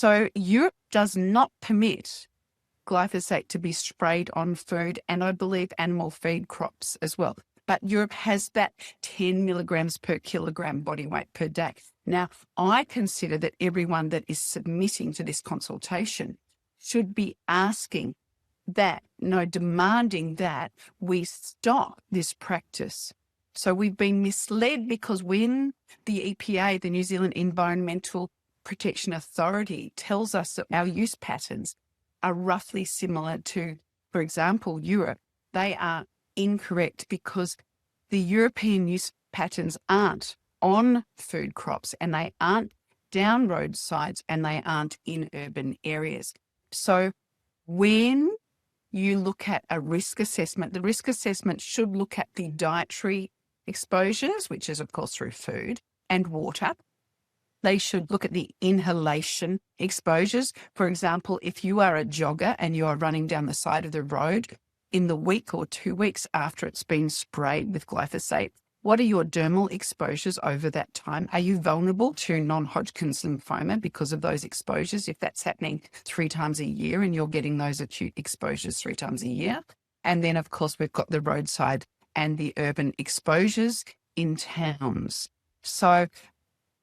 So Europe does not permit glyphosate to be sprayed on food and I believe animal feed crops as well. But Europe has that 10 milligrams per kilogram body weight per day. Now, I consider that everyone that is submitting to this consultation should be asking that, demanding that we stop this practice. So we've been misled because when the EPA, the New Zealand Environmental Protection Authority, tells us that our use patterns are roughly similar to, for example, Europe, they are incorrect because the European use patterns aren't on food crops and they aren't down roadsides and they aren't in urban areas. So when you look at a risk assessment, the risk assessment should look at the dietary exposures, which is of course through food and water. They should look at the inhalation exposures. For example, if you are a jogger and you are running down the side of the road in the week or 2 weeks after it's been sprayed with glyphosate, what are your dermal exposures over that time? Are you vulnerable to non-Hodgkin's lymphoma because of those exposures? If that's happening 3 times a year and you're getting those acute exposures 3 times a year. And then, of course, we've got the roadside and the urban exposures in towns. So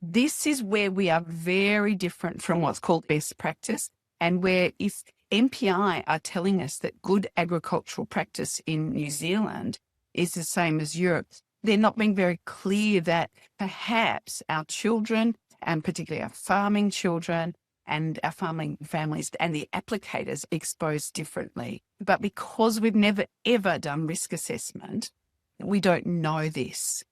this is where we are very different from what's called best practice, and where if MPI are telling us that good agricultural practice in New Zealand is the same as Europe, they're not being very clear that perhaps our children, and particularly our farming children and our farming families and the applicators, exposed differently. But because we've never, ever done risk assessment, we don't know this.